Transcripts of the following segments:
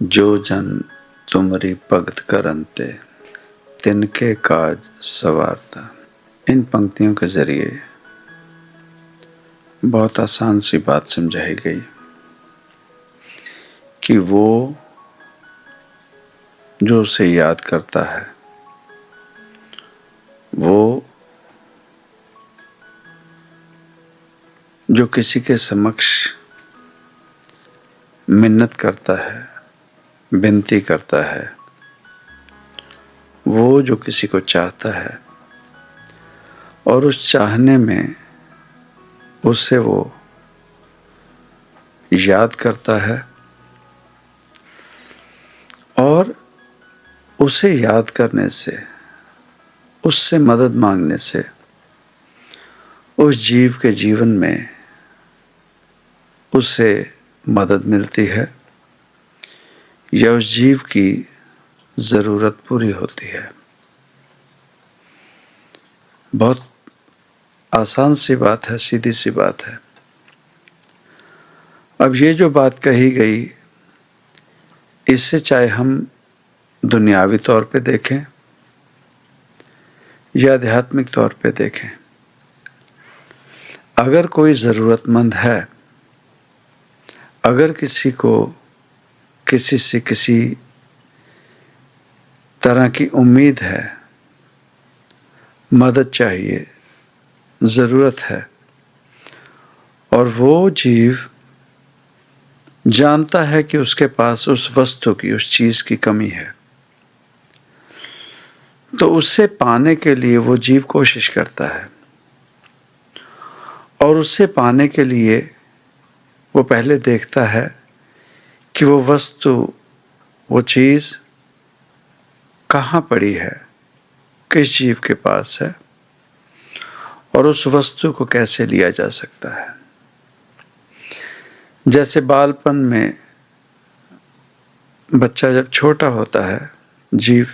जो जन तुमरी भगत करनते तिनके काज सवारता। इन पंक्तियों के जरिए बहुत आसान सी बात समझाई गई कि वो जो उसे याद करता है, वो जो किसी के समक्ष मिन्नत करता है, विनती करता है, वो जो किसी को चाहता है और उस चाहने में उसे वो याद करता है और उसे याद करने से, उससे मदद मांगने से उस जीव के जीवन में उसे मदद मिलती है या उस जीव की ज़रूरत पूरी होती है। बहुत आसान सी बात है, सीधी सी बात है। अब ये जो बात कही गई, इससे चाहे हम दुनियावी तौर पे देखें या आध्यात्मिक तौर पे देखें, अगर कोई ज़रूरतमंद है, अगर किसी को किसी से किसी तरह की उम्मीद है, मदद चाहिए, ज़रूरत है, और वो जीव जानता है कि उसके पास उस वस्तु की, उस चीज़ की कमी है, तो उससे पाने के लिए वो जीव कोशिश करता है और उससे पाने के लिए वो पहले देखता है कि वो वस्तु, वो चीज़ कहाँ पड़ी है, किस जीव के पास है और उस वस्तु को कैसे लिया जा सकता है। जैसे बालपन में बच्चा जब छोटा होता है, जीव,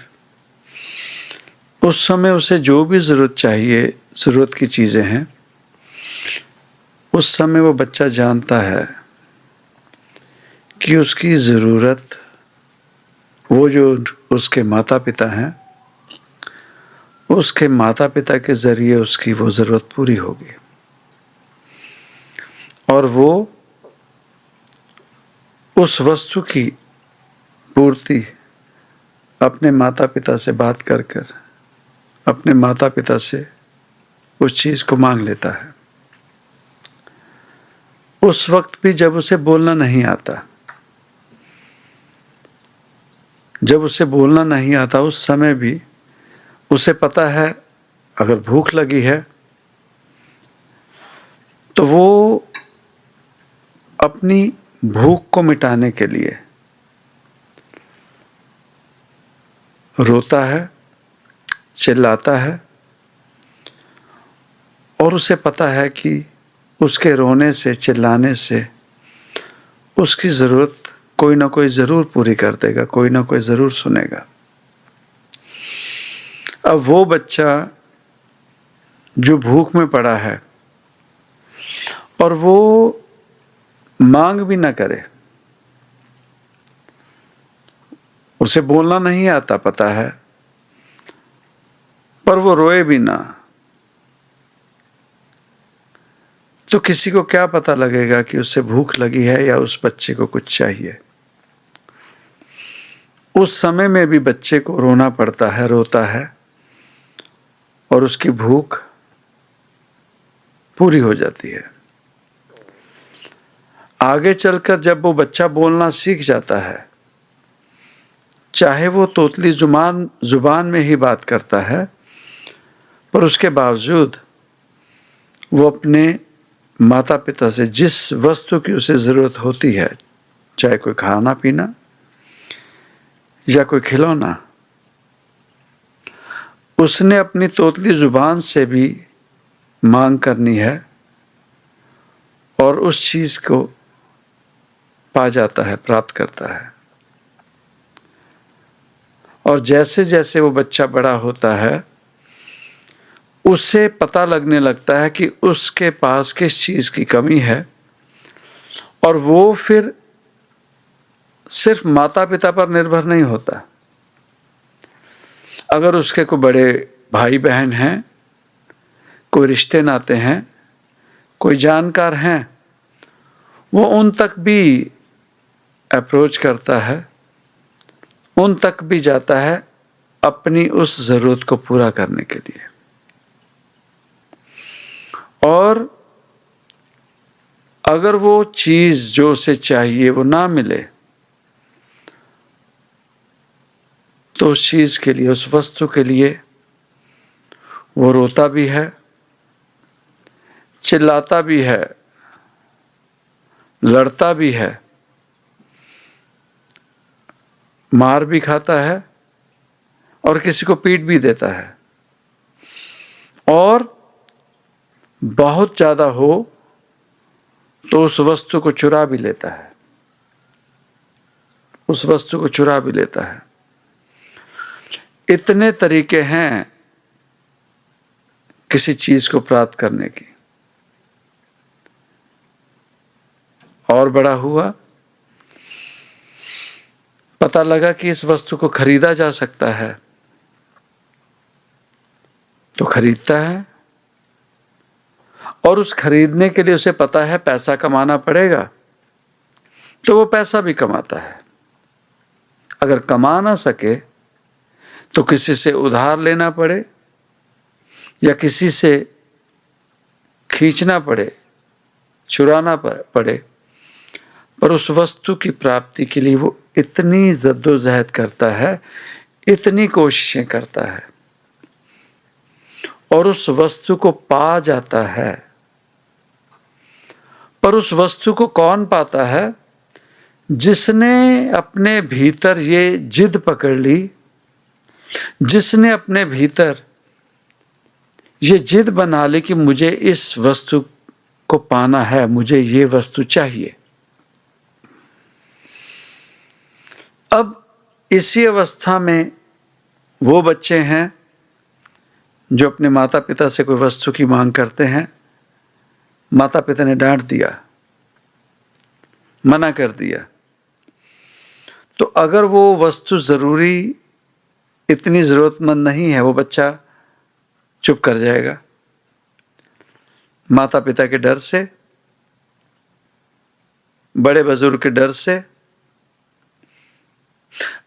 उस समय उसे जो भी ज़रूरत चाहिए, ज़रूरत की चीज़ें हैं, उस समय वो बच्चा जानता है कि उसकी ज़रूरत, वो जो उसके माता पिता हैं, उसके माता पिता के ज़रिए उसकी वो ज़रूरत पूरी होगी और वो उस वस्तु की पूर्ति अपने माता पिता से बात कर कर अपने माता पिता से उस चीज़ को मांग लेता है। उस वक्त भी जब उसे बोलना नहीं आता, जब उसे बोलना नहीं आता, उस समय भी उसे पता है अगर भूख लगी है तो वो अपनी भूख को मिटाने के लिए रोता है, चिल्लाता है और उसे पता है कि उसके रोने से, चिल्लाने से उसकी ज़रूरत कोई ना कोई ज़रूर पूरी कर देगा, कोई ना कोई ज़रूर सुनेगा। अब वो बच्चा जो भूख में पड़ा है और वो मांग भी ना करे, उसे बोलना नहीं आता, पता है, पर वो रोए भी ना, तो किसी को क्या पता लगेगा कि उसे भूख लगी है या उस बच्चे को कुछ चाहिए। उस समय में भी बच्चे को रोना पड़ता है, रोता है और उसकी भूख पूरी हो जाती है। आगे चलकर जब वो बच्चा बोलना सीख जाता है, चाहे वो तोतली जुबान में ही बात करता है, पर उसके बावजूद वो अपने माता पिता से जिस वस्तु की उसे ज़रूरत होती है, चाहे कोई खाना पीना या कोई खिलौना, उसने अपनी तोतली जुबान से भी मांग करनी है और उस चीज़ को पा जाता है, प्राप्त करता है। और जैसे जैसे वो बच्चा बड़ा होता है, उसे पता लगने लगता है कि उसके पास किस चीज़ की कमी है और वो फिर सिर्फ माता पिता पर निर्भर नहीं होता। अगर उसके कोई बड़े भाई बहन हैं, कोई रिश्ते नाते हैं, कोई जानकार हैं, वो उन तक भी अप्रोच करता है, उन तक भी जाता है अपनी उस ज़रूरत को पूरा करने के लिए। और अगर वो चीज़ जो उसे चाहिए वो ना मिले, तो उस चीज़ के लिए, उस वस्तु के लिए वो रोता भी है, चिल्लाता भी है, लड़ता भी है, मार भी खाता है और किसी को पीट भी देता है, और बहुत ज़्यादा हो तो उस वस्तु को चुरा भी लेता है, उस वस्तु को चुरा भी लेता है। इतने तरीके हैं किसी चीज को प्राप्त करने की। और बड़ा हुआ, पता लगा कि इस वस्तु को खरीदा जा सकता है, तो खरीदता है, और उस खरीदने के लिए उसे पता है पैसा कमाना पड़ेगा, तो वो पैसा भी कमाता है। अगर कमा ना सके तो किसी से उधार लेना पड़े या किसी से खींचना पड़े, चुराना पड़े, पर उस वस्तु की प्राप्ति के लिए वो इतनी जद्दोजहद करता है, इतनी कोशिशें करता है, और उस वस्तु को पा जाता है। पर उस वस्तु को कौन पाता है? जिसने अपने भीतर ये जिद पकड़ ली, जिसने अपने भीतर ये जिद बना ली कि मुझे इस वस्तु को पाना है, मुझे ये वस्तु चाहिए। अब इसी अवस्था में वो बच्चे हैं जो अपने माता पिता से कोई वस्तु की मांग करते हैं, माता पिता ने डांट दिया, मना कर दिया, तो अगर वो वस्तु ज़रूरी, इतनी ज़रूरतमंद नहीं है, वो बच्चा चुप कर जाएगा माता पिता के डर से, बड़े बुजुर्ग के डर से।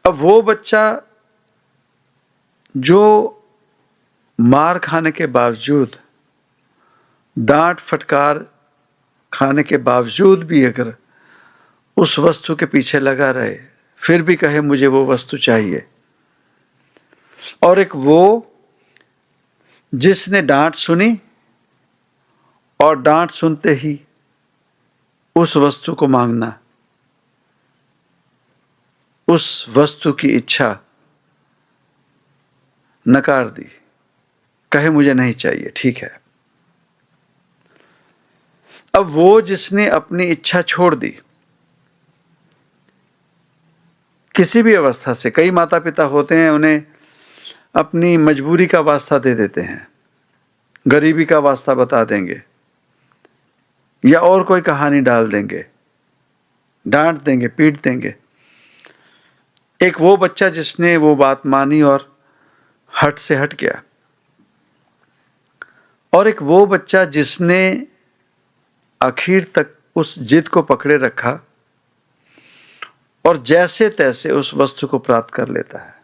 अब वो बच्चा जो मार खाने के बावजूद, डांट फटकार खाने के बावजूद भी अगर उस वस्तु के पीछे लगा रहे, फिर भी कहे मुझे वो वस्तु चाहिए, और एक वो जिसने डांट सुनी और डांट सुनते ही उस वस्तु को मांगना, उस वस्तु की इच्छा नकार दी, कहे मुझे नहीं चाहिए, ठीक है। अब वो जिसने अपनी इच्छा छोड़ दी किसी भी अवस्था से, कई माता पिता होते हैं उन्हें अपनी मजबूरी का वास्ता दे देते हैं, गरीबी का वास्ता बता देंगे या और कोई कहानी डाल देंगे, डांट देंगे, पीट देंगे। एक वो बच्चा जिसने वो बात मानी और हट से हट गया, और एक वो बच्चा जिसने आखिर तक उस जिद को पकड़े रखा और जैसे तैसे उस वस्तु को प्राप्त कर लेता है।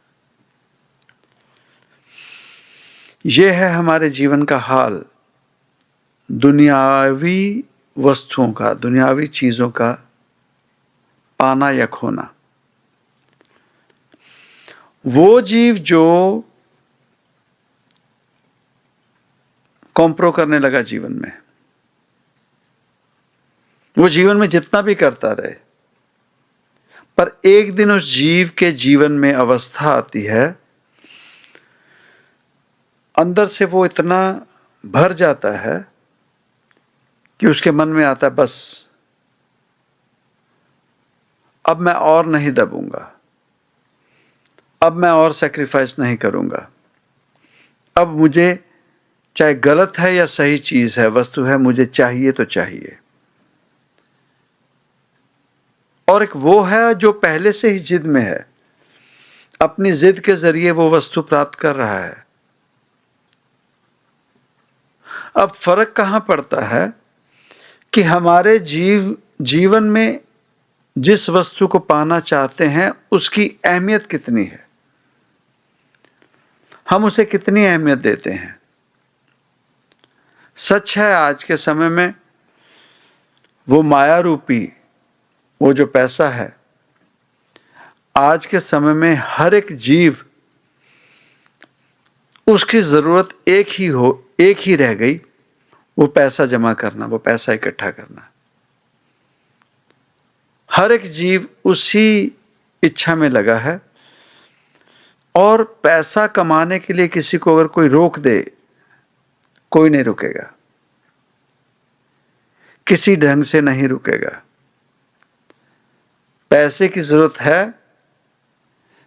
यह है हमारे जीवन का हाल, दुनियावी वस्तुओं का, दुनियावी चीजों का पाना या खोना। वो जीव जो कॉम्प्रो करने लगा जीवन में, वो जीवन में जितना भी करता रहे, पर एक दिन उस जीव के जीवन में अवस्था आती है, अंदर से वो इतना भर जाता है कि उसके मन में आता है बस अब मैं और नहीं दबूंगा, अब मैं और सैक्रिफाइस नहीं करूंगा, अब मुझे चाहे गलत है या सही चीज है, वस्तु है, मुझे चाहिए तो चाहिए। और एक वो है जो पहले से ही जिद में है, अपनी जिद के जरिए वो वस्तु प्राप्त कर रहा है। अब फर्क कहां पड़ता है कि हमारे जीवन में जिस वस्तु को पाना चाहते हैं उसकी अहमियत कितनी है, हम उसे कितनी अहमियत देते हैं। सच है आज के समय में वो माया रूपी वो जो पैसा है, आज के समय में हर एक जीव उसकी जरूरत एक ही रह गई, वो पैसा जमा करना, वो पैसा इकट्ठा करना। हर एक जीव उसी इच्छा में लगा है, और पैसा कमाने के लिए किसी को अगर कोई रोक दे, कोई नहीं रुकेगा, किसी ढंग से नहीं रुकेगा। पैसे की जरूरत है,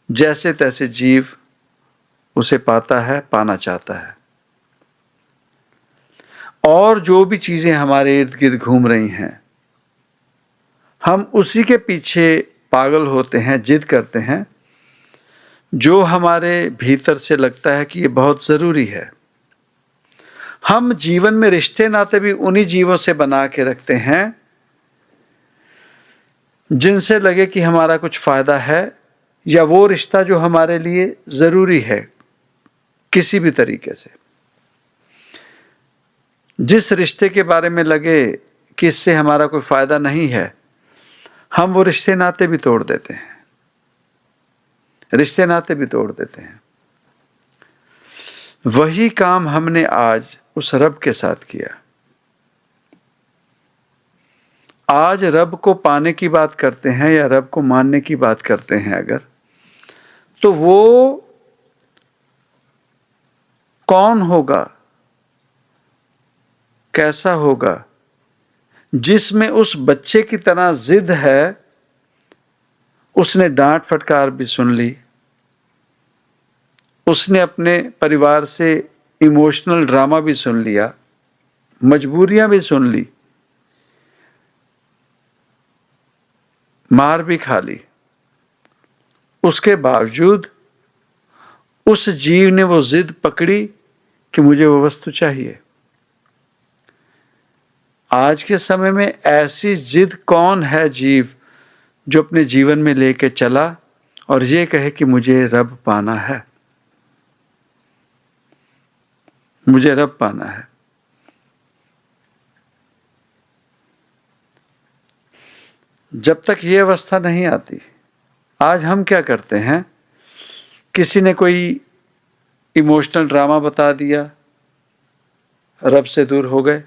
जैसे तैसे जीव उसे पाता है, पाना चाहता है। और जो भी चीजें हमारे इर्द गिर्द घूम रही हैं, हम उसी के पीछे पागल होते हैं, जिद करते हैं, जो हमारे भीतर से लगता है कि ये बहुत जरूरी है। हम जीवन में रिश्ते नाते भी उन्हीं जीवों से बना के रखते हैं जिनसे लगे कि हमारा कुछ फायदा है, या वो रिश्ता जो हमारे लिए जरूरी है किसी भी तरीके से। जिस रिश्ते के बारे में लगे कि इससे हमारा कोई फायदा नहीं है, हम वो रिश्ते नाते भी तोड़ देते हैं, रिश्ते नाते भी तोड़ देते हैं। वही काम हमने आज उस रब के साथ किया। आज रब को पाने की बात करते हैं या रब को मानने की बात करते हैं अगर, तो वो कौन होगा, कैसा होगा, जिसमें उस बच्चे की तरह जिद है, उसने डांट फटकार भी सुन ली, उसने अपने परिवार से इमोशनल ड्रामा भी सुन लिया, मजबूरियां भी सुन ली, मार भी खा ली, उसके बावजूद उस जीव ने वो जिद पकड़ी कि मुझे वो वस्तु चाहिए। आज के समय में ऐसी जिद कौन है जीव जो अपने जीवन में लेके चला और ये कहे कि मुझे रब पाना है, मुझे रब पाना है। जब तक ये अवस्था नहीं आती, आज हम क्या करते हैं, किसी ने कोई इमोशनल ड्रामा बता दिया, रब से दूर हो गए।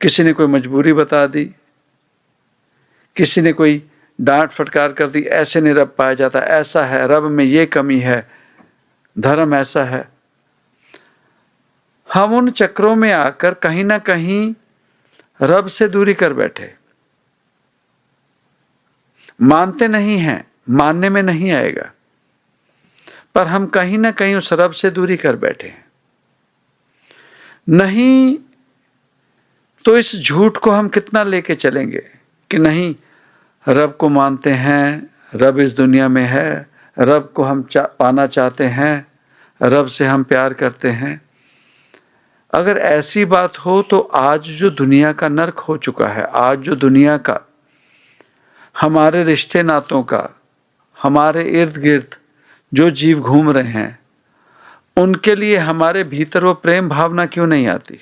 किसी ने कोई मजबूरी बता दी, किसी ने कोई डांट फटकार कर दी, ऐसे नहीं रब पाया जाता, ऐसा है, रब में ये कमी है, धर्म ऐसा है। हम उन चक्रों में आकर कहीं ना कहीं रब से दूरी कर बैठे। मानते नहीं हैं, मानने में नहीं आएगा, पर हम कहीं ना कहीं उस रब से दूरी कर बैठे हैं। नहीं तो इस झूठ को हम कितना लेके चलेंगे कि नहीं, रब को मानते हैं, रब इस दुनिया में है, रब को हम पाना चाहते हैं, रब से हम प्यार करते हैं। अगर ऐसी बात हो तो आज जो दुनिया का नर्क हो चुका है, आज जो दुनिया का, हमारे रिश्ते नातों का, हमारे इर्द गिर्द जो जीव घूम रहे हैं, उनके लिए हमारे भीतर वो प्रेम भावना क्यों नहीं आती?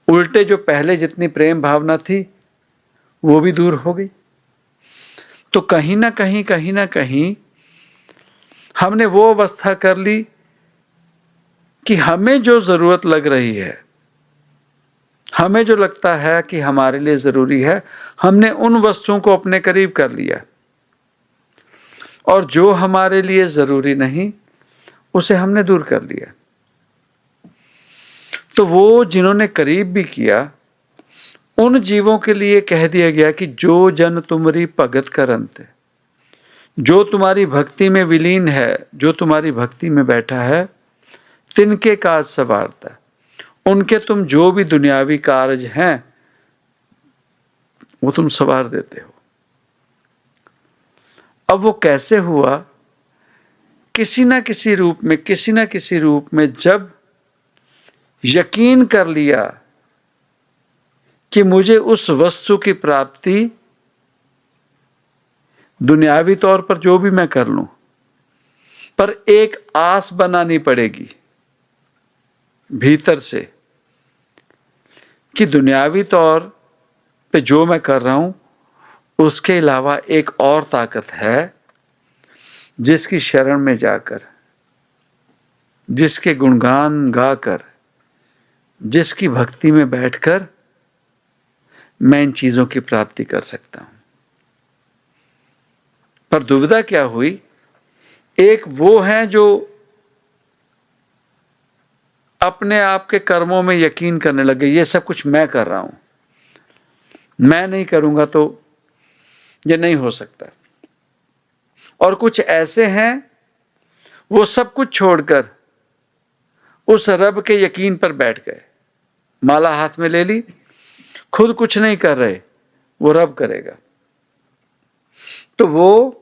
उल्टे जो पहले जितनी प्रेम भावना थी वो भी दूर हो गई। तो कहीं ना कहीं हमने वो अवस्था कर ली कि हमें जो जरूरत लग रही है, हमें जो लगता है कि हमारे लिए जरूरी है, हमने उन वस्तुओं को अपने करीब कर लिया, और जो हमारे लिए जरूरी नहीं उसे हमने दूर कर लिया। तो वो जिन्होंने करीब भी किया, उन जीवों के लिए कह दिया गया कि जो जन तुमरी भगत करंत, जो तुम्हारी भक्ति में विलीन है, जो तुम्हारी भक्ति में बैठा है, तिनके काज सवारता, उनके तुम जो भी दुनियावी कार्य हैं वो तुम संवार देते हो। अब वो कैसे हुआ? किसी ना किसी रूप में जब यकीन कर लिया कि मुझे उस वस्तु की प्राप्ति दुनियावी तौर पर जो भी मैं कर लूं, पर एक आस बनानी पड़ेगी भीतर से कि दुनियावी तौर पे जो मैं कर रहा हूं उसके अलावा एक और ताकत है जिसकी शरण में जाकर, जिसके गुणगान गाकर, जिसकी भक्ति में बैठकर मैं इन चीजों की प्राप्ति कर सकता हूं। पर दुविधा क्या हुई? एक वो है जो अपने आप के कर्मों में यकीन करने लगे, ये सब कुछ मैं कर रहा हूं, मैं नहीं करूंगा तो ये नहीं हो सकता। और कुछ ऐसे हैं वो सब कुछ छोड़कर उस रब के यकीन पर बैठ गए, माला हाथ में ले ली, खुद कुछ नहीं कर रहे, वो रब करेगा। तो वो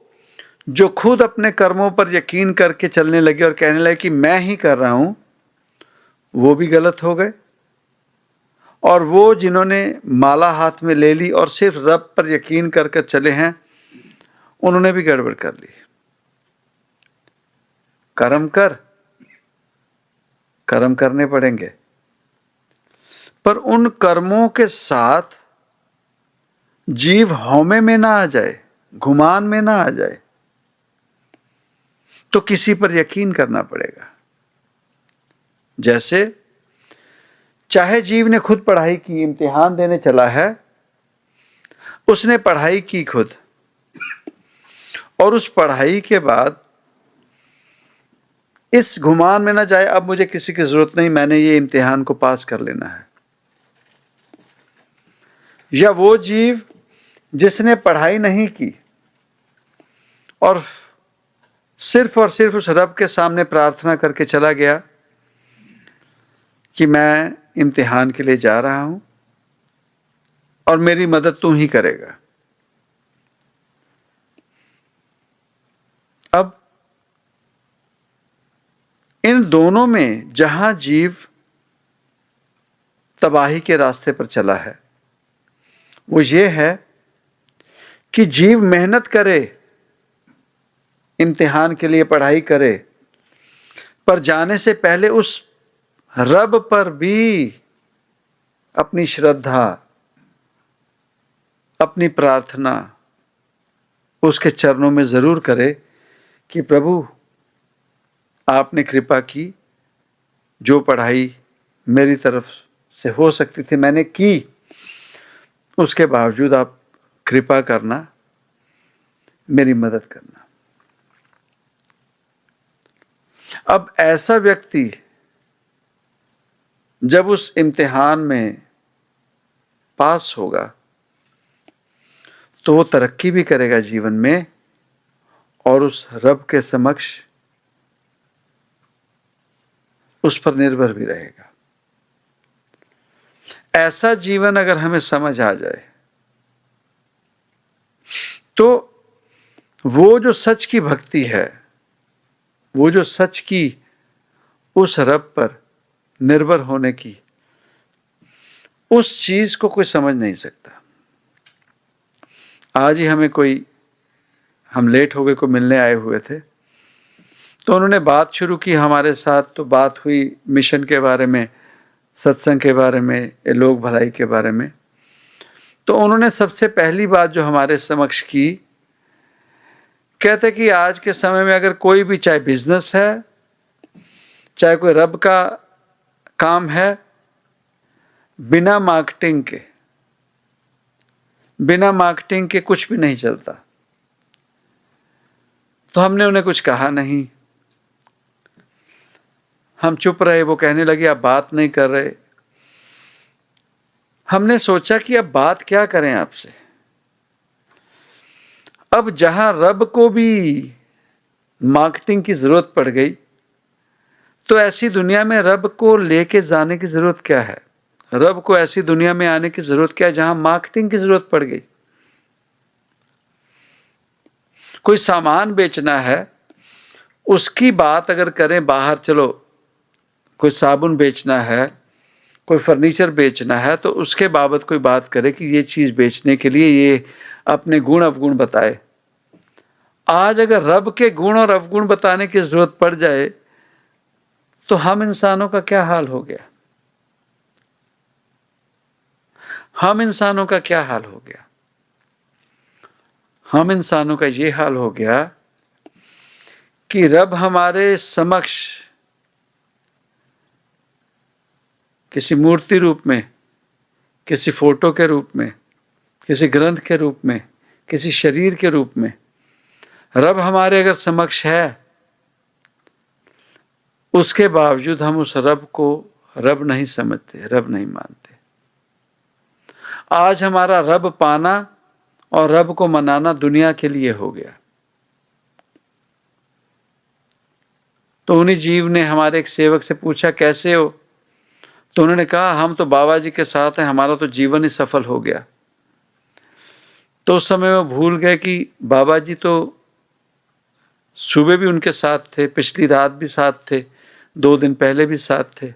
जो खुद अपने कर्मों पर यकीन करके चलने लगे और कहने लगे कि मैं ही कर रहा हूं, वो भी गलत हो गए। और वो जिन्होंने माला हाथ में ले ली और सिर्फ रब पर यकीन करके चले हैं, उन्होंने भी गड़बड़ कर ली। कर्म करने पड़ेंगे, पर उन कर्मों के साथ जीव हौमे में ना आ जाए, गुमान में ना आ जाए, तो किसी पर यकीन करना पड़ेगा। जैसे चाहे जीव ने खुद पढ़ाई की, इम्तिहान देने चला है, उसने पढ़ाई की खुद, और उस पढ़ाई के बाद इस गुमान में ना जाए अब मुझे किसी की जरूरत नहीं, मैंने ये इम्तिहान को पास कर लेना है। या वो जीव जिसने पढ़ाई नहीं की और सिर्फ उस रब के सामने प्रार्थना करके चला गया कि मैं इम्तिहान के लिए जा रहा हूं और मेरी मदद तू ही करेगा। अब इन दोनों में जहां जीव तबाही के रास्ते पर चला है वो ये है कि जीव मेहनत करे, इम्तिहान के लिए पढ़ाई करे, पर जाने से पहले उस रब पर भी अपनी श्रद्धा, अपनी प्रार्थना उसके चरणों में जरूर करे कि प्रभु आपने कृपा की, जो पढ़ाई मेरी तरफ से हो सकती थी मैंने की, उसके बावजूद आप कृपा करना, मेरी मदद करना। अब ऐसा व्यक्ति जब उस इम्तिहान में पास होगा तो वो तरक्की भी करेगा जीवन में और उस रब के समक्ष उस पर निर्भर भी रहेगा। ऐसा जीवन अगर हमें समझ आ जाए तो वो जो सच की भक्ति है, वो जो सच की उस रब पर निर्भर होने की, उस चीज को कोई समझ नहीं सकता। आज ही हम लेट हो गए, को मिलने आए हुए थे, तो उन्होंने बात शुरू की हमारे साथ। तो बात हुई मिशन के बारे में, सत्संग के बारे में, लोक भलाई के बारे में। तो उन्होंने सबसे पहली बात जो हमारे समक्ष की, कहते कि आज के समय में अगर कोई भी, चाहे बिजनेस है, चाहे कोई रब का काम है, बिना मार्केटिंग के कुछ भी नहीं चलता। तो हमने उन्हें कुछ कहा नहीं, हम चुप रहे। वो कहने लगे आप बात नहीं कर रहे। हमने सोचा कि अब बात क्या करें आपसे। अब जहां रब को भी मार्केटिंग की जरूरत पड़ गई, तो ऐसी दुनिया में रब को लेके जाने की जरूरत क्या है? रब को ऐसी दुनिया में आने की जरूरत क्या है जहां मार्केटिंग की जरूरत पड़ गई। कोई सामान बेचना है, उसकी बात अगर करें बाहर, चलो कोई साबुन बेचना है, कोई फर्नीचर बेचना है, तो उसके बाबत कोई बात करे कि ये चीज बेचने के लिए ये अपने गुण अवगुण बताए। आज अगर रब के गुण और अवगुण बताने की जरूरत पड़ जाए तो हम इंसानों का क्या हाल हो गया। हम इंसानों का क्या हाल हो गया। हम इंसानों का ये हाल हो गया कि रब हमारे समक्ष किसी मूर्ति रूप में, किसी फोटो के रूप में, किसी ग्रंथ के रूप में, किसी शरीर के रूप में रब हमारे अगर समक्ष है, उसके बावजूद हम उस रब को रब नहीं समझते, रब नहीं मानते। आज हमारा रब पाना और रब को मनाना दुनिया के लिए हो गया। तो उन्हीं जीव ने हमारे एक सेवक से पूछा कैसे हो, तो उन्होंने कहा हम तो बाबा जी के साथ हैं, हमारा तो जीवन ही सफल हो गया। तो उस समय वो भूल गए कि बाबा जी तो सुबह भी उनके साथ थे, पिछली रात भी साथ थे, 2 दिन पहले भी साथ थे।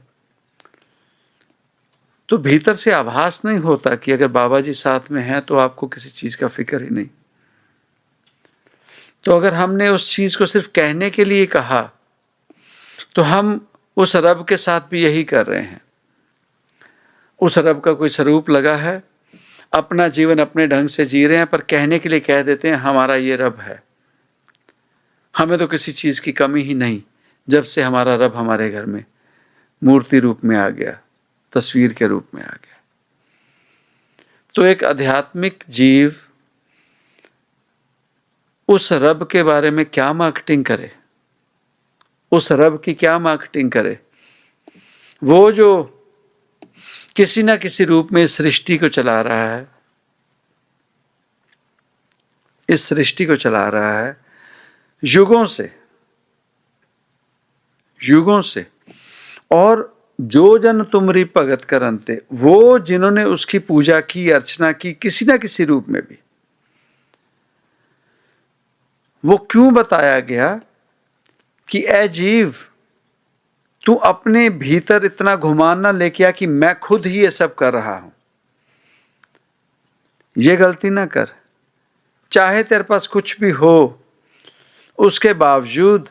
तो भीतर से आभास नहीं होता कि अगर बाबा जी साथ में हैं तो आपको किसी चीज का फिक्र ही नहीं। तो अगर हमने उस चीज को सिर्फ कहने के लिए कहा तो हम उस रब के साथ भी यही कर रहे हैं। उस रब का कोई स्वरूप लगा है, अपना जीवन अपने ढंग से जी रहे हैं, पर कहने के लिए कह देते हैं हमारा ये रब है। हमें तो किसी चीज की कमी ही नहीं जब से हमारा रब हमारे घर में मूर्ति रूप में आ गया, तस्वीर के रूप में आ गया। तो एक आध्यात्मिक जीव उस रब के बारे में क्या मार्केटिंग करे, उस रब की क्या मार्केटिंग करे। वो जो किसी ना किसी रूप में इस सृष्टि को चला रहा है, इस सृष्टि को चला रहा है युगों से, युगों से। और जो जन तुमरी भगत करनते, वो जिन्होंने उसकी पूजा की, अर्चना की किसी ना किसी रूप में भी, वो क्यों बताया गया कि ए जीव तू अपने भीतर इतना घुमान ना लेके आ कि मैं खुद ही ये सब कर रहा हूं। ये गलती ना कर। चाहे तेरे पास कुछ भी हो, उसके बावजूद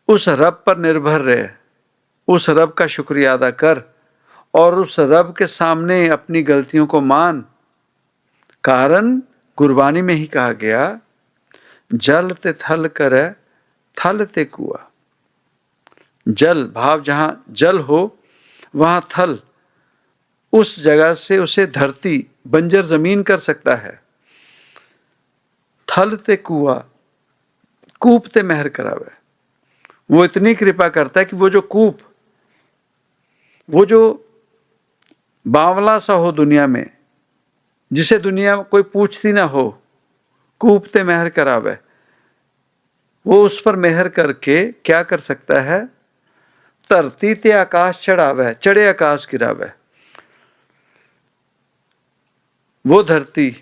उस रब पर निर्भर रहे, उस रब का शुक्रिया अदा कर और उस रब के सामने अपनी गलतियों को मान। कारण गुरबानी में ही कहा गया, जल ते थल करे, थल ते कुआ। जल भाव, जहां जल हो वहां थल, उस जगह से उसे धरती, बंजर जमीन कर सकता है। थल ते कुआ, कूप ते मेहर करावे। वो इतनी कृपा करता है कि वो जो कूप, वो जो बावला सा हो दुनिया में, जिसे दुनिया कोई पूछती ना हो, कूप ते मेहर करावे, वो उस पर मेहर करके क्या कर सकता है, धरती ते आकाश चढ़ावे, चढ़े आकाश गिरावे। वो धरती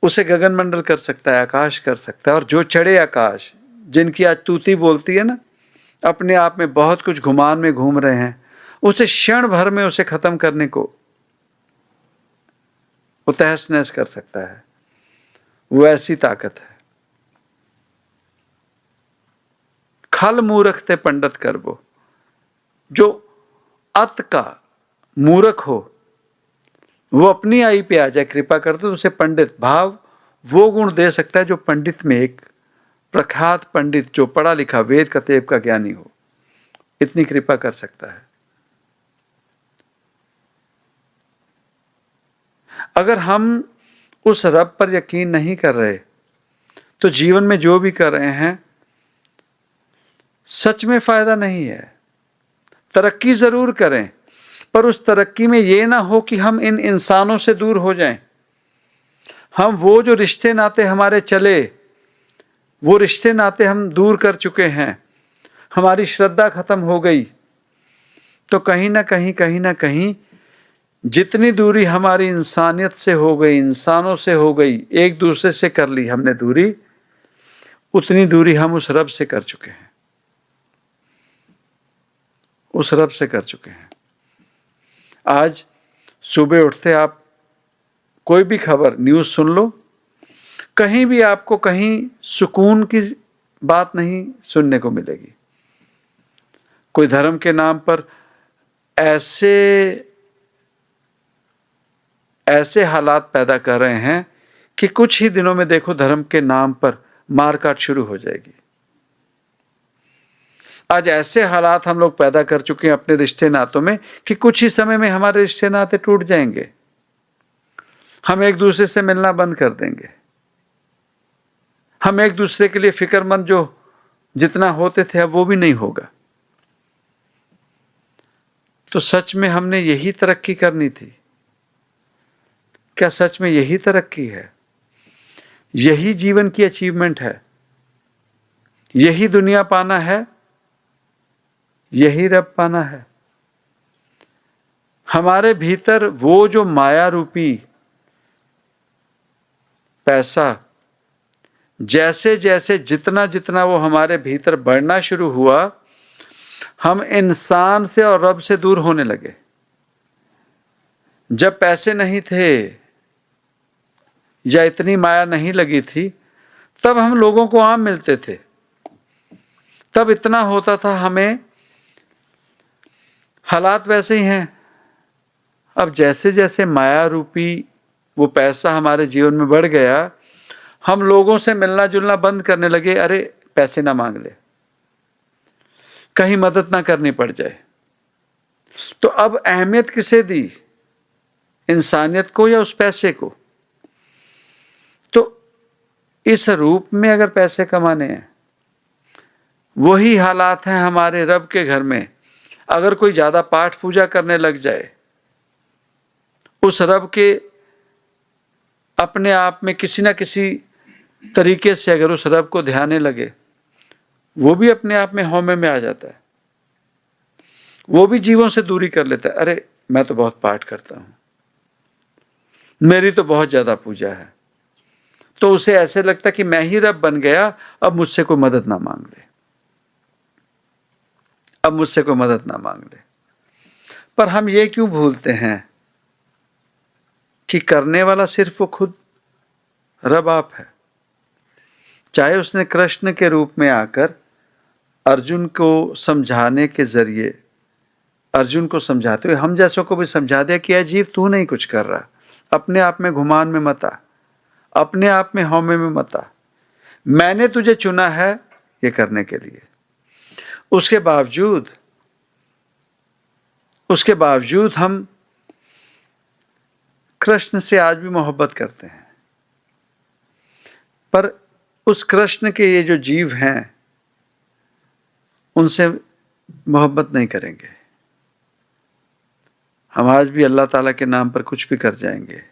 उसे गगन मंडल कर सकता है, आकाश कर सकता है। और जो चढ़े आकाश, जिनकी आज तूती बोलती है ना, अपने आप में बहुत कुछ घुमान में घूम रहे हैं, उसे क्षण भर में उसे खत्म करने को वो तहस नहस कर सकता है। वो ऐसी ताकत है। खल मूर्ख ते पंडित करबो, जो अत का मूर्ख हो वो अपनी आई पे आ जाए, कृपा करते तो उसे पंडित भाव वो गुण दे सकता है जो पंडित में, एक प्रख्यात पंडित जो पढ़ा लिखा वेद का तेब का ज्ञानी हो, इतनी कृपा कर सकता है। अगर हम उस रब पर यकीन नहीं कर रहे तो जीवन में जो भी कर रहे हैं सच में फायदा नहीं है। तरक्की जरूर करें, पर उस तरक्की में यह ना हो कि हम इन इंसानों से दूर हो जाएं। हम वो जो रिश्ते नाते हमारे चले, वो रिश्ते नाते हम दूर कर चुके हैं, हमारी श्रद्धा खत्म हो गई। तो कहीं ना कहीं जितनी दूरी हमारी इंसानियत से हो गई, इंसानों से हो गई, एक दूसरे से कर ली हमने दूरी, उतनी दूरी हम उस रब से कर चुके हैं, उस रब से कर चुके हैं। आज सुबह उठते आप कोई भी खबर, न्यूज़ सुन लो, कहीं भी आपको कहीं सुकून की बात नहीं सुनने को मिलेगी। कोई धर्म के नाम पर ऐसे हालात पैदा कर रहे हैं कि कुछ ही दिनों में देखो धर्म के नाम पर मारकाट शुरू हो जाएगी। आज ऐसे हालात हम लोग पैदा कर चुके हैं अपने रिश्ते नातों में कि कुछ ही समय में हमारे रिश्ते नाते टूट जाएंगे, हम एक दूसरे से मिलना बंद कर देंगे, हम एक दूसरे के लिए फिक्रमंद जो जितना होते थे अब वो भी नहीं होगा। तो सच में हमने यही तरक्की करनी थी? क्या सच में यही तरक्की है? यही जीवन की अचीवमेंट है? यही दुनिया पाना है? यही रब पाना है? हमारे भीतर वो जो माया रूपी पैसा जैसे जैसे जितना जितना वो हमारे भीतर बढ़ना शुरू हुआ, हम इंसान से और रब से दूर होने लगे। जब पैसे नहीं थे या इतनी माया नहीं लगी थी, तब हम लोगों को आम मिलते थे, तब इतना होता था हमें, हालात वैसे ही हैं। अब जैसे जैसे माया रूपी वो पैसा हमारे जीवन में बढ़ गया, हम लोगों से मिलना जुलना बंद करने लगे। अरे पैसे ना मांग ले, कहीं मदद ना करनी पड़ जाए। तो अब अहमियत किसे दी, इंसानियत को या उस पैसे को? तो इस रूप में अगर पैसे कमाने हैं, वही हालात हैं हमारे रब के घर में। अगर कोई ज्यादा पाठ पूजा करने लग जाए, उस रब के अपने आप में किसी ना किसी तरीके से अगर उस रब को ध्याने लगे, वो भी अपने आप में हौमे में आ जाता है, वो भी जीवन से दूरी कर लेता है। अरे मैं तो बहुत पाठ करता हूं, मेरी तो बहुत ज्यादा पूजा है। तो उसे ऐसे लगता कि मैं ही रब बन गया, अब मुझसे कोई मदद ना मांग ले, अब मुझसे कोई मदद ना मांग ले। पर हम ये क्यों भूलते हैं कि करने वाला सिर्फ वो खुद रब आप है। चाहे उसने कृष्ण के रूप में आकर अर्जुन को समझाने के जरिए, अर्जुन को समझाते हुए हम जैसों को भी समझा दिया कि अजीब तू नहीं कुछ कर रहा, अपने आप में घुमान में मत आ, अपने आप में हौमे में मत आ, मैंने तुझे चुना है ये करने के लिए। उसके बावजूद हम कृष्ण से आज भी मोहब्बत करते हैं, पर उस कृष्ण के ये जो जीव हैं उनसे मोहब्बत नहीं करेंगे। हम आज भी अल्लाह ताला के नाम पर कुछ भी कर जाएंगे,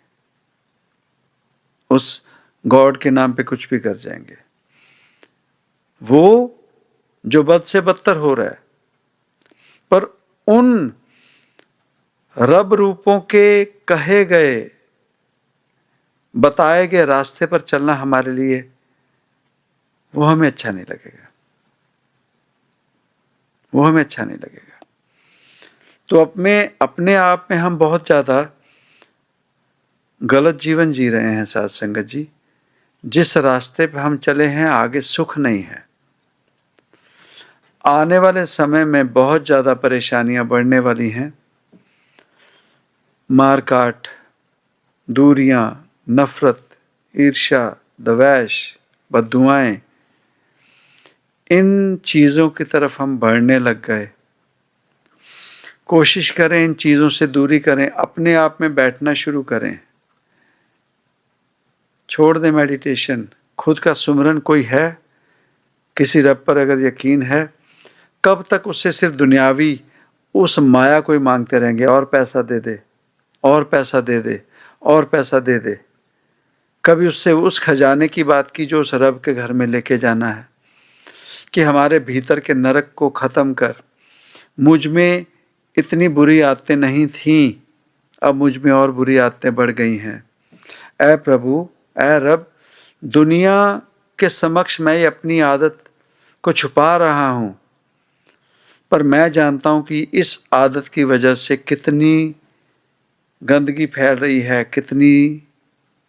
उस गॉड के नाम पे कुछ भी कर जाएंगे। वो जो बद से बदतर हो रहा है, पर उन रब रूपों के कहे गए बताए गए रास्ते पर चलना हमारे लिए वो हमें अच्छा नहीं लगेगा, वो हमें अच्छा नहीं लगेगा। तो अपने आप में हम बहुत ज्यादा गलत जीवन जी रहे हैं साथ संगत जी। जिस रास्ते पे हम चले हैं आगे सुख नहीं है। आने वाले समय में बहुत ज्यादा परेशानियां बढ़ने वाली हैं। मारकाट, दूरियां, नफरत, ईर्ष्या, द्वेष, बद्दुआएं, इन चीजों की तरफ हम बढ़ने लग गए। कोशिश करें इन चीजों से दूरी करें, अपने आप में बैठना शुरू करें, छोड़ दें मेडिटेशन, खुद का सुमरन। कोई है किसी रब पर अगर यकीन है, कब तक उससे सिर्फ दुनियावी उस माया को ही मांगते रहेंगे, और पैसा दे दे, और पैसा दे दे, और पैसा दे दे। कभी उससे उस खजाने की बात की जो उस रब के घर में लेके जाना है, कि हमारे भीतर के नरक को खत्म कर, मुझ में इतनी बुरी आदतें नहीं थीं, अब मुझ में और बुरी आदतें बढ़ गई हैं। ऐ प्रभु, ऐ रब, दुनिया के समक्ष मैं अपनी आदत को छुपा रहा हूँ, पर मैं जानता हूँ कि इस आदत की वजह से कितनी गंदगी फैल रही है, कितनी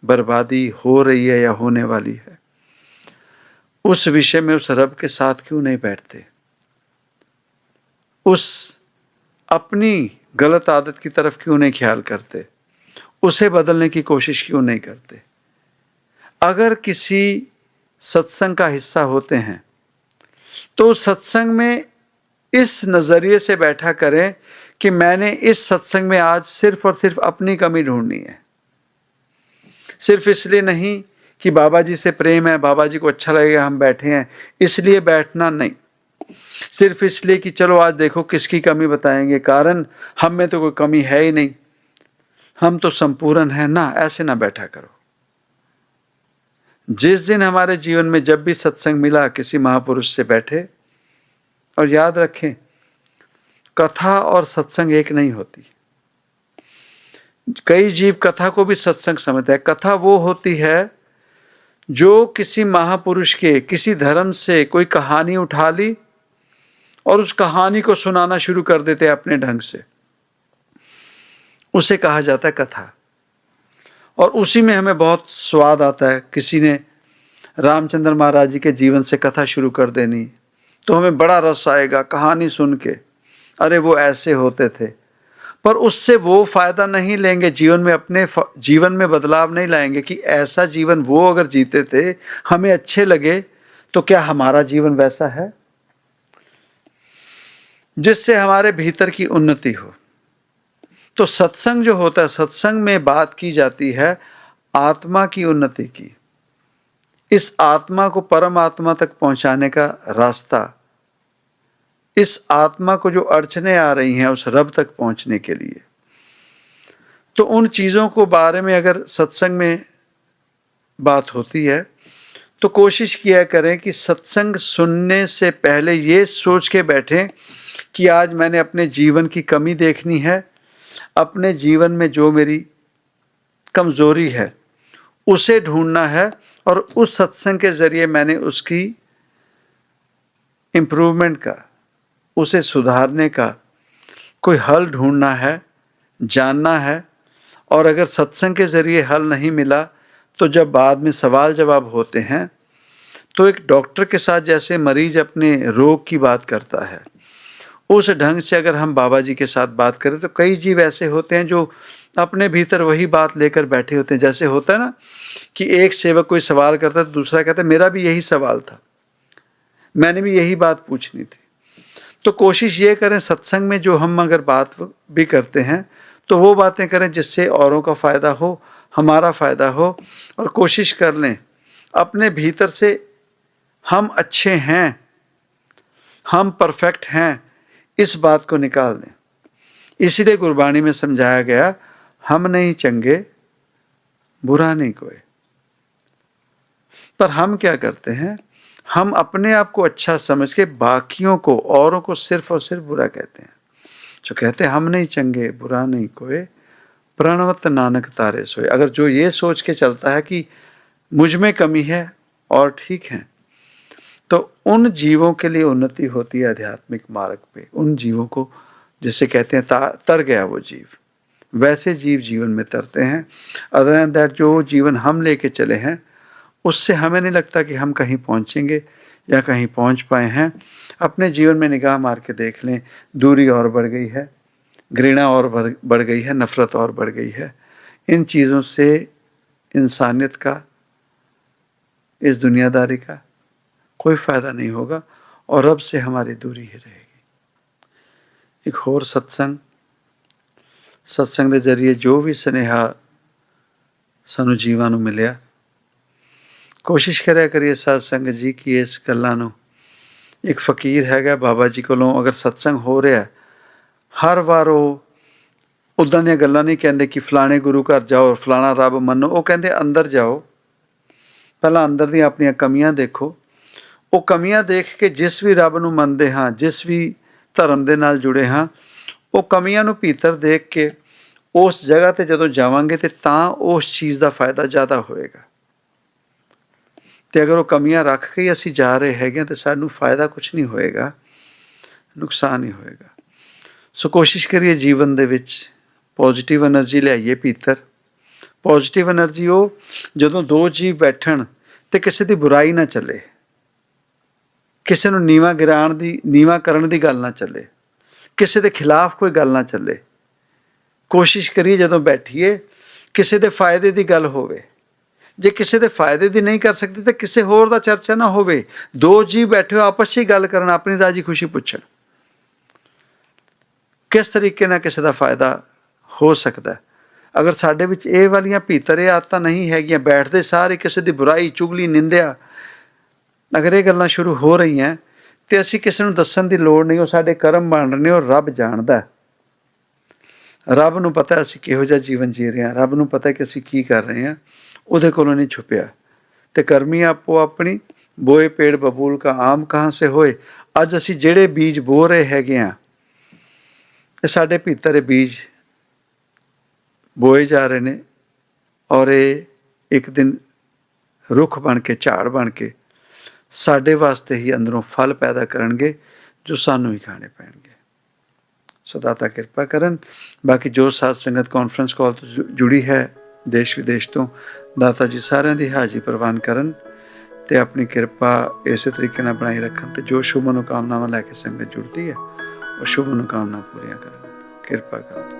बर्बादी हो रही है या होने वाली है। उस विषय में उस रब के साथ क्यों नहीं बैठते? उस अपनी गलत आदत की तरफ क्यों नहीं ख्याल करते? उसे बदलने की कोशिश क्यों नहीं करते? अगर किसी सत्संग का हिस्सा होते हैं तो सत्संग में इस नज़रिए से बैठा करें कि मैंने इस सत्संग में आज सिर्फ और सिर्फ अपनी कमी ढूंढनी है। सिर्फ इसलिए नहीं कि बाबा जी से प्रेम है, बाबा जी को अच्छा लगेगा हम बैठे हैं, इसलिए बैठना नहीं। सिर्फ इसलिए कि चलो आज देखो किसकी कमी बताएंगे, कारण हम में तो कोई कमी है ही नहीं, हम तो संपूर्ण हैं ना, ऐसे ना बैठा करो। जिस दिन हमारे जीवन में जब भी सत्संग मिला, किसी महापुरुष से बैठे, और याद रखें कथा और सत्संग एक नहीं होती। कई जीव कथा को भी सत्संग समझते हैं। कथा वो होती है जो किसी महापुरुष के किसी धर्म से कोई कहानी उठा ली और उस कहानी को सुनाना शुरू कर देते हैं अपने ढंग से, उसे कहा जाता है कथा। और उसी में हमें बहुत स्वाद आता है। किसी ने रामचंद्र महाराज जी के जीवन से कथा शुरू कर देनी तो हमें बड़ा रस आएगा कहानी सुन के, अरे वो ऐसे होते थे, पर उससे वो फायदा नहीं लेंगे, जीवन में अपने जीवन में बदलाव नहीं लाएंगे कि ऐसा जीवन वो अगर जीते थे, हमें अच्छे लगे, तो क्या हमारा जीवन वैसा है जिससे हमारे भीतर की उन्नति हो। तो सत्संग जो होता है, सत्संग में बात की जाती है आत्मा की उन्नति की, इस आत्मा को परमात्मा तक पहुंचाने का रास्ता, इस आत्मा को जो अड़चने आ रही हैं उस रब तक पहुंचने के लिए। तो उन चीज़ों को बारे में अगर सत्संग में बात होती है तो कोशिश किया करें कि सत्संग सुनने से पहले ये सोच के बैठें कि आज मैंने अपने जीवन की कमी देखनी है, अपने जीवन में जो मेरी कमज़ोरी है उसे ढूंढना है, और उस सत्संग के ज़रिए मैंने उसकी इम्प्रूवमेंट का, उसे सुधारने का कोई हल ढूंढना है, जानना है। और अगर सत्संग के ज़रिए हल नहीं मिला तो जब बाद में सवाल जवाब होते हैं तो एक डॉक्टर के साथ जैसे मरीज अपने रोग की बात करता है, उस ढंग से अगर हम बाबा जी के साथ बात करें तो कई जीव ऐसे होते हैं जो अपने भीतर वही बात लेकर बैठे होते हैं। जैसे होता है ना कि एक सेवक कोई सवाल करता है तो दूसरा कहता है मेरा भी यही सवाल था, मैंने भी यही बात पूछनी थी। तो कोशिश ये करें सत्संग में जो हम अगर बात भी करते हैं तो वो बातें करें जिससे औरों का फ़ायदा हो, हमारा फ़ायदा हो, और कोशिश कर लें अपने भीतर से हम अच्छे हैं, हम परफेक्ट हैं, इस बात को निकाल दें। इसीलिए गुरबाणी में समझाया गया, हम नहीं चंगे बुरा नहीं कोई। पर हम क्या करते हैं, हम अपने आप को अच्छा समझ के बाकियों को, औरों को सिर्फ और सिर्फ बुरा कहते हैं। जो कहते हैं हम नहीं चंगे बुरा नहीं कोई, प्रणवत नानक तारे सोए। अगर जो ये सोच के चलता है कि मुझ में कमी है और ठीक है, तो उन जीवों के लिए उन्नति होती है आध्यात्मिक मार्ग पे। उन जीवों को जिसे कहते हैं तर गया वो जीव, वैसे जीव जीवन में तरते हैं। अदर देन दैट जो जीवन हम लेके चले हैं उससे हमें नहीं लगता कि हम कहीं पहुंचेंगे या कहीं पहुंच पाए हैं। अपने जीवन में निगाह मार के देख लें, दूरी और बढ़ गई है, घृणा और बढ़ गई है, नफ़रत और बढ़ गई है। इन चीज़ों से इंसानियत का, इस दुनियादारी का कोई फ़ायदा नहीं होगा और रब से हमारी दूरी ही रहेगी। एक होर सत्संग ਦੇ ਜ਼ਰੀਏ ਜੋ ਵੀ ਸੁਨੇਹਾ ਸਾਨੂੰ ਜੀਵਾਂ ਨੂੰ ਮਿਲਿਆ, ਕੋਸ਼ਿਸ਼ ਕਰਿਆ ਕਰੀਏ ਸਾਧ ਸੰਗਤ ਜੀ ਕਿ ਇਸ ਗੱਲਾਂ ਨੂੰ, ਇੱਕ ਫਕੀਰ ਹੈਗਾ ਬਾਬਾ ਜੀ ਕੋਲੋਂ ਅਗਰ ਸਤਸੰਗ ਹੋ ਰਿਹਾ, ਹਰ ਵਾਰ ਉਹ ਉੱਦਾਂ ਦੀਆਂ ਗੱਲਾਂ ਨਹੀਂ ਕਹਿੰਦੇ ਕਿ ਫਲਾਣੇ ਗੁਰੂ ਘਰ ਜਾਓ, ਫਲਾਣਾ ਰੱਬ ਮੰਨੋ। ਉਹ ਕਹਿੰਦੇ ਅੰਦਰ ਜਾਓ, ਪਹਿਲਾਂ ਅੰਦਰ ਦੀਆਂ ਆਪਣੀਆਂ ਕਮੀਆਂ ਦੇਖੋ। ਉਹ ਕਮੀਆਂ ਦੇਖ ਕੇ ਜਿਸ ਵੀ ਰੱਬ ਨੂੰ ਮੰਨਦੇ ਹਾਂ, ਜਿਸ ਵੀ ਧਰਮ ਦੇ ਨਾਲ ਜੁੜੇ ਹਾਂ, ਉਹ ਕਮੀਆਂ ਨੂੰ ਭੀਤਰ ਦੇਖ ਕੇ ਉਸ ਜਗ੍ਹਾ 'ਤੇ ਜਦੋਂ ਜਾਵਾਂਗੇ ਤੇ ਤਾਂ ਉਸ ਚੀਜ਼ ਦਾ ਫਾਇਦਾ ਜ਼ਿਆਦਾ ਹੋਏਗਾ। ਅਤੇ ਅਗਰ ਉਹ ਕਮੀਆਂ ਰੱਖ ਕੇ ਹੀ ਅਸੀਂ ਜਾ ਰਹੇ ਹੈਗੇ ਹਾਂ ਤਾਂ ਸਾਨੂੰ ਫਾਇਦਾ ਕੁਛ ਨਹੀਂ ਹੋਏਗਾ, ਨੁਕਸਾਨ ਹੀ ਹੋਏਗਾ। ਸੋ ਕੋਸ਼ਿਸ਼ ਕਰੀਏ ਜੀਵਨ ਦੇ ਵਿੱਚ ਪੋਜ਼ੀਟਿਵ ਐਨਰਜੀ ਲਿਆਈਏ ਭੀਤਰ। ਪੋਜ਼ੀਟਿਵ ਐਨਰਜੀ ਉਹ ਜਦੋਂ ਦੋ ਜੀਅ ਬੈਠਣ ਅਤੇ ਕਿਸੇ ਦੀ ਬੁਰਾਈ ਨਾ ਚੱਲੇ, ਕਿਸੇ ਨੂੰ ਨੀਵਾਂ ਕਰਨ ਦੀ ਗੱਲ ਨਾ ਚੱਲੇ, ਕਿਸੇ ਦੇ ਖਿਲਾਫ ਕੋਈ ਗੱਲ ਨਾ ਚੱਲੇ। ਕੋਸ਼ਿਸ਼ ਕਰੀਏ ਜਦੋਂ ਬੈਠੀਏ ਕਿਸੇ ਦੇ ਫਾਇਦੇ ਦੀ ਗੱਲ ਹੋਵੇ। ਜੇ ਕਿਸੇ ਦੇ ਫਾਇਦੇ ਦੀ ਨਹੀਂ ਕਰ ਸਕਦੇ ਤਾਂ ਕਿਸੇ ਹੋਰ ਦਾ ਚਰਚਾ ਨਾ ਹੋਵੇ। ਦੋ ਜੀਅ ਬੈਠੇ ਹੋ ਆਪਸ 'ਚ ਹੀ ਗੱਲ ਕਰਨ, ਆਪਣੀ ਰਾਜੀ ਖੁਸ਼ੀ ਪੁੱਛਣ ਕਿਸ ਤਰੀਕੇ ਨਾਲ ਕਿਸੇ ਦਾ ਫਾਇਦਾ ਹੋ ਸਕਦਾ। ਅਗਰ ਸਾਡੇ ਵਿੱਚ ਇਹ ਵਾਲੀਆਂ ਭੀਤਰ ਇਹ ਆਦਤਾਂ ਨਹੀਂ ਹੈਗੀਆਂ, ਬੈਠਦੇ ਸਾਰੇ ਕਿਸੇ ਦੀ ਬੁਰਾਈ, ਚੁਗਲੀ, ਨਿੰਦਿਆ, ਅਗਰ ਇਹ ਗੱਲਾਂ ਸ਼ੁਰੂ ਹੋ ਰਹੀਆਂ ਤੇ ਅਸੀਂ ਕਿਸੇ ਨੂੰ ਦੱਸਣ ਦੀ ਲੋੜ ਨਹੀਂ। ਉਹ ਸਾਡੇ ਕਰਮ ਬਣ ਰਹੇ ਨੇ, ਉਹ ਰੱਬ ਜਾਣਦਾ। ਰੱਬ ਨੂੰ ਪਤਾ ਅਸੀਂ ਕਿਹੋ ਜਿਹਾ ਜੀਵਨ ਜੀ ਰਹੇ ਹਾਂ, ਰੱਬ ਨੂੰ ਪਤਾ ਕਿ ਅਸੀਂ ਕੀ ਕਰ ਰਹੇ ਹਾਂ, ਉਹਦੇ ਕੋਲੋਂ ਨਹੀਂ ਛੁਪਿਆ। ਅਤੇ ਕਰਮੀ ਆਪੋ ਆਪਣੀ, ਬੋਏ ਪੇੜ ਬਬੂਲ ਕਾ ਆਮ ਕਹਾਂ ਸੇ ਹੋਏ। ਅੱਜ ਅਸੀਂ ਜਿਹੜੇ ਬੀਜ ਬੋ ਰਹੇ ਹੈਗੇ ਹਾਂ, ਇਹ ਸਾਡੇ ਭੀਤਰ ਇਹ ਬੀਜ ਬੋਏ ਜਾ ਰਹੇ ਨੇ ਔਰ ਇਹ ਇੱਕ ਦਿਨ ਰੁੱਖ ਬਣ ਕੇ, ਝਾੜ ਬਣ ਕੇ ਸਾਡੇ ਵਾਸਤੇ ਹੀ ਅੰਦਰੋਂ ਫਲ ਪੈਦਾ ਕਰਨਗੇ ਜੋ ਸਾਨੂੰ ਹੀ ਖਾਣੇ ਪੈਣਗੇ। ਸੋ ਦਾਤਾ ਕਿਰਪਾ ਕਰਨ। ਬਾਕੀ ਜੋ ਸਾਧ ਸੰਗਤ ਕਾਨਫਰੰਸ ਕਾਲ ਤੋਂ ਜੁੜੀ ਹੈ ਦੇਸ਼ ਵਿਦੇਸ਼ ਤੋਂ, ਦਾਤਾ ਜੀ ਸਾਰਿਆਂ ਦੀ ਹਾਜ਼ਰੀ ਪ੍ਰਵਾਨ ਕਰਨ ਅਤੇ ਆਪਣੀ ਕਿਰਪਾ ਇਸੇ ਤਰੀਕੇ ਨਾਲ ਬਣਾਈ ਰੱਖਣ ਅਤੇ ਜੋ ਸ਼ੁਭ ਮਨੋਕਾਮਨਾਵਾਂ ਲੈ ਕੇ ਸੰਗਤ ਜੁੜਦੀ ਹੈ ਉਹ ਸ਼ੁਭ ਮਨੋਕਾਮਨਾ ਪੂਰੀਆਂ ਕਰਨ, ਕਿਰਪਾ ਕਰਨ।